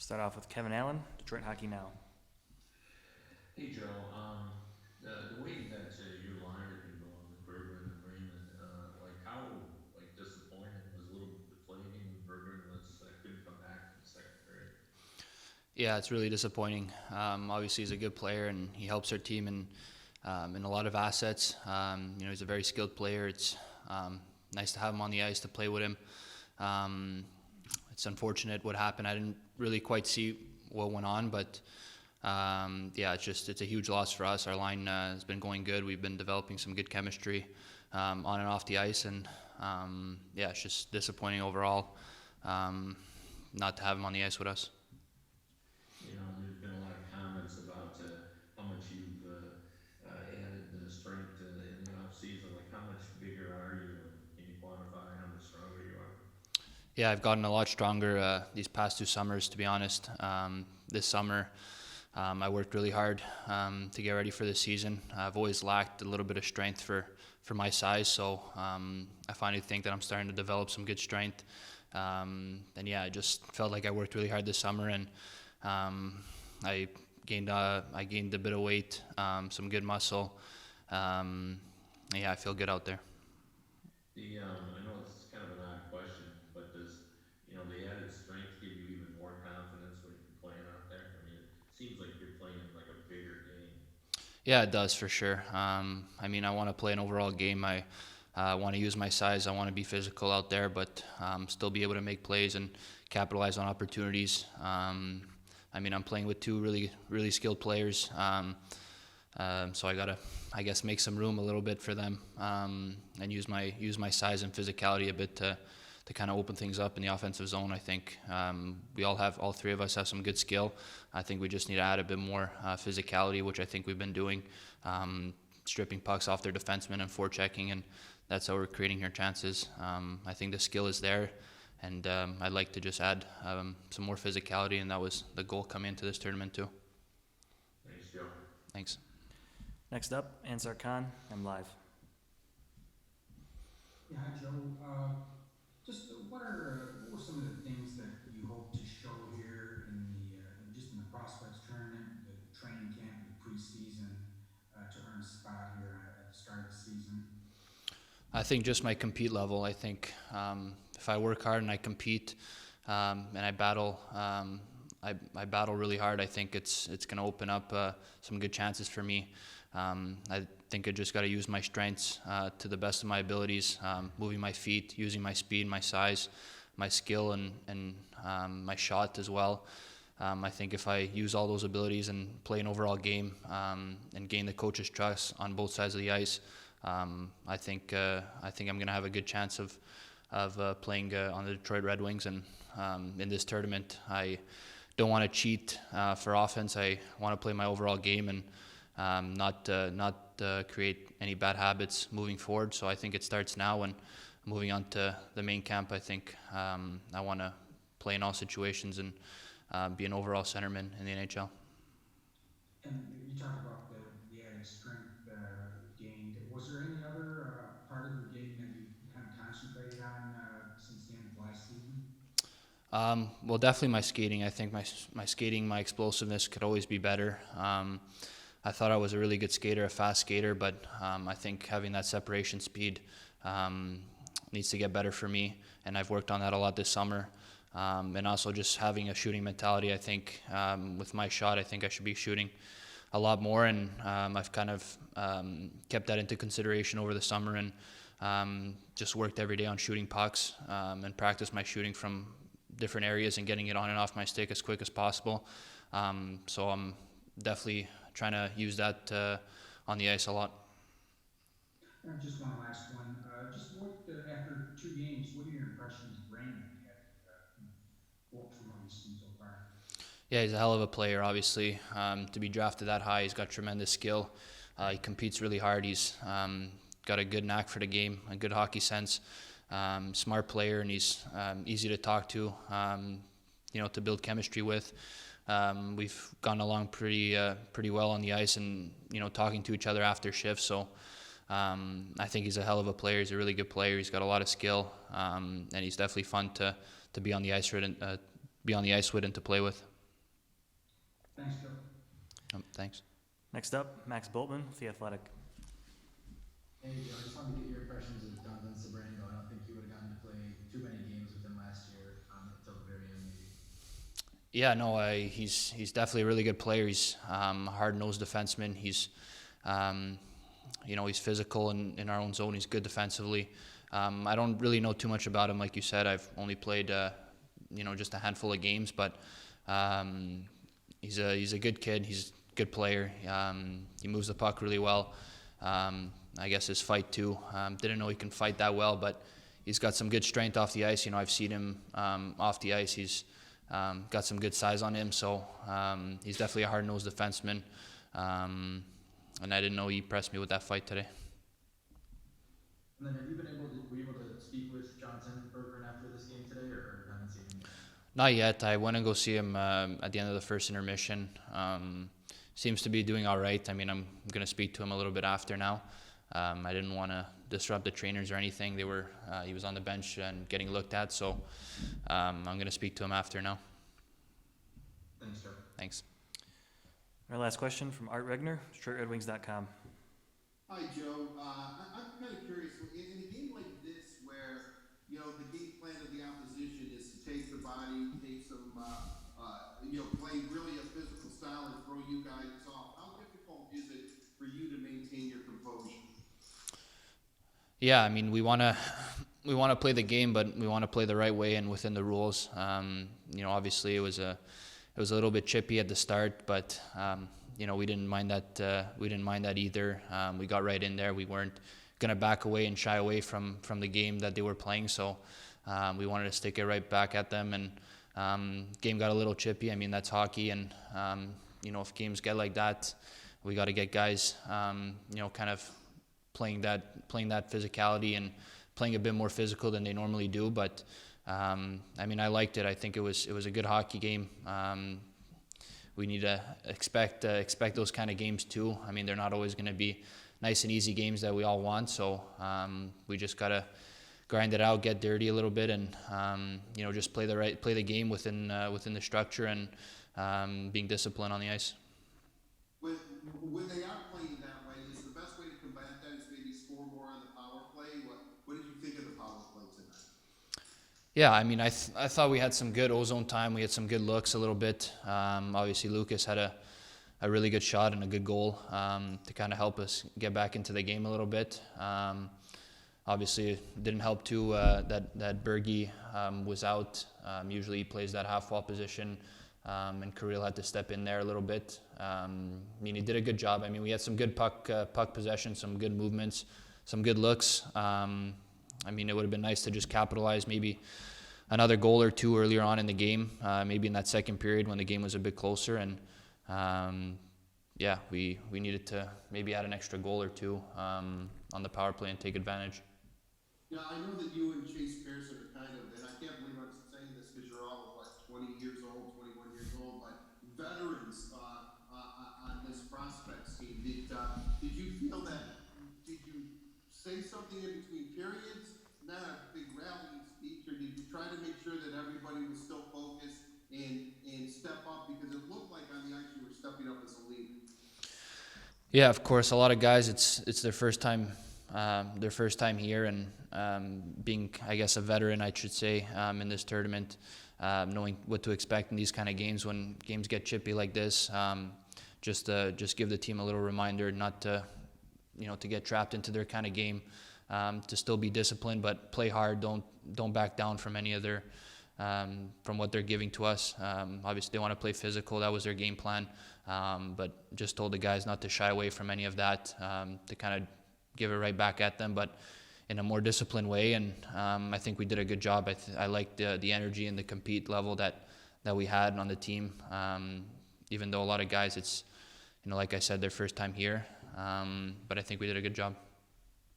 Start off with Kevin Allen, Detroit Hockey Now. Hey Joe, the way that your line had been going with Berggren and Raymond, like how disappointing was a little deflating when Berggren was couldn't come back in the second period. Yeah, it's really disappointing. Obviously, he's a good player and he helps our team in a lot of assets. He's a very skilled player. It's nice to have him on the ice to play with him. Um, it's unfortunate what happened. I didn't really quite see what went on, but yeah, it's a huge loss for us. Our line has been going good. We've been developing some good chemistry on and off the ice, and yeah, it's just disappointing overall not to have him on the ice with us. There's been a lot of comments about how much you've added strength in the off season. Like how much bigger are you, and can you quantify how much stronger you are? Yeah, I've gotten a lot stronger these past 2 summers, to be honest. This summer, I worked really hard to get ready for this season. I've always lacked a little bit of strength for my size, so I finally think that I'm starting to develop some good strength. And yeah, I just felt like I worked really hard this summer, and I gained a bit of weight, some good muscle. Um, yeah, I feel good out there. I know it's kind of an odd question, but does the added strength give you even more confidence when you're playing out there? I mean, it seems like you're playing like a bigger game. Yeah, it does for sure. I mean, I want to play an overall game. I want to use my size. I want to be physical out there, but still be able to make plays and capitalize on opportunities. I mean, I'm playing with two really skilled players, so I gotta, I guess, make some room a little bit for them and use my size and physicality a bit to kind of open things up in the offensive zone. I think all three of us have some good skill. I think we just need to add a bit more physicality, which I think we've been doing, stripping pucks off their defensemen and forechecking, and that's how we're creating our chances. I think the skill is there, and I'd like to just add some more physicality, and that was the goal coming into this tournament too. Thanks, Joe. Thanks. Next up, Ansar Khan, I'm live. Yeah, hi Joe. Just what were some of the things that you hope to show here in just in the prospects tournament, the training camp, and the preseason to earn a spot here at the start of the season? I think just my compete level. I think if I work hard and I compete and I battle really hard, I think it's going to open up some good chances for me. I think I just got to use my strengths to the best of my abilities, moving my feet, using my speed, my size, my skill, and my shot as well. I think if I use all those abilities and play an overall game and gain the coach's trust on both sides of the ice, I think I'm going to have a good chance of playing on the Detroit Red Wings. And in this tournament, I don't want to cheat for offense. I want to play my overall game and not create any bad habits moving forward. So I think it starts now, and moving on to the main camp, I think I want to play in all situations and be an overall centerman in the NHL. And you talk about the added strength gained. Was there any other part of your game that you kind of concentrated on since the end of last season? Well, definitely my skating. I think my skating, my explosiveness could always be better. I thought I was a really good skater, a fast skater, but I think having that separation speed needs to get better for me, and I've worked on that a lot this summer. And also just having a shooting mentality. I think with my shot, I think I should be shooting a lot more, and I've kind of kept that into consideration over the summer, and just worked every day on shooting pucks and practiced my shooting from different areas and getting it on and off my stick as quick as possible. So I'm definitely trying to use that on the ice a lot. Just one last one. Just after two games, what are your impressions of Raymond from what you've seen so far? Yeah, he's a hell of a player, obviously. To be drafted that high, he's got tremendous skill. He competes really hard. He's got a good knack for the game, a good hockey sense, smart player, and he's easy to talk to, to build chemistry with. We've gone along pretty well on the ice, and talking to each other after shifts. So I think he's a hell of a player. He's a really good player. He's got a lot of skill, and he's definitely fun to be on the ice with and to play with. Thanks, Joe. Thanks. Next up, Max Boltman with The Athletic. Hey Joe, I just wanted to get your impressions of Jonathan Sabrango. I don't think you would have gotten to play too many games with him last year, until the very end, maybe. Yeah, no, he's definitely a really good player. He's a hard-nosed defenseman. He's he's physical in our own zone. He's good defensively. I don't really know too much about him, like you said. I've only played just a handful of games, but he's a good kid. He's a good player. He moves the puck really well. I guess his fight too. Didn't know he can fight that well, but he's got some good strength off the ice. I've seen him off the ice. He's got some good size on him, so he's definitely a hard-nosed defenseman. And I didn't know he pressed me with that fight today. And then were you able to speak with Jonathan Berggren after this game today, or haven't seen him yet? Not yet. I went and go see him at the end of the first intermission. Seems to be doing all right. I mean, I'm going to speak to him a little bit after now. I didn't want to disrupt the trainers or anything. He was on the bench and getting looked at, so I'm going to speak to him after now. Thanks, Joe. Thanks. Our last question from Art Regner, DetroitRedWings.com. Hi, Joe. I'm kind of curious. In a game like this, where the game plan of the opposition is to take the body, take some, play really a physical style and throw you guys off. How difficult is it for you to maintain your composure? Yeah, I mean, we want to play the game, but we want to play the right way and within the rules. Obviously it was a little bit chippy at the start, but we didn't mind that. We didn't mind that either. We got right in there. We weren't gonna back away and shy away from the game that they were playing. So we wanted to stick it right back at them. And game got a little chippy. I mean, that's hockey, and if games get like that, we got to get guys kind of playing that physicality and playing a bit more physical than they normally do. But I mean, I liked it. I think it was a good hockey game. We need to expect those kind of games too. I mean, they're not always going to be nice and easy games that we all want. So we just gotta grind it out, get dirty a little bit, and just play the game within the structure and being disciplined on the ice. When they are playing that way, is the best way to combat that is maybe score more on the power play? What did you think of the power play tonight? Yeah, I mean, I thought we had some good ozone time. We had some good looks a little bit. Obviously, Lucas had a really good shot and a good goal to kind of help us get back into the game a little bit. Obviously, it didn't help too that Bergie was out. Usually he plays that half-wall position, and Kirill had to step in there a little bit. I mean, he did a good job. I mean, we had some good puck possession, some good movements, some good looks. I mean, it would have been nice to just capitalize maybe another goal or two earlier on in the game, maybe in that second period when the game was a bit closer. And we needed to maybe add an extra goal or two on the power play and take advantage. Yeah, I know that you and Chase Pearson are kind of, and I can't believe I'm saying this because you're all, 20 years old, 21 years old, but veterans on this prospects team. Did you feel that, did you say something in between periods, not a big rallying speech, or did you try to make sure that everybody was still focused and step up? Because it looked like on the ice you were stepping up as a leader. Yeah, of course. A lot of guys, it's their first time here, and being, I guess, a veteran, I should say, in this tournament, knowing what to expect in these kind of games when games get chippy like this. Just give the team a little reminder not to, to get trapped into their kind of game, to still be disciplined but play hard. Don't back down from any of their from what they're giving to us. Obviously, they want to play physical. That was their game plan. But just told the guys not to shy away from any of that, to kind of give it right back at them, but in a more disciplined way. And I think we did a good job. I liked the energy and the compete level that we had on the team. Even though a lot of guys, it's, like I said, their first time here. But I think we did a good job.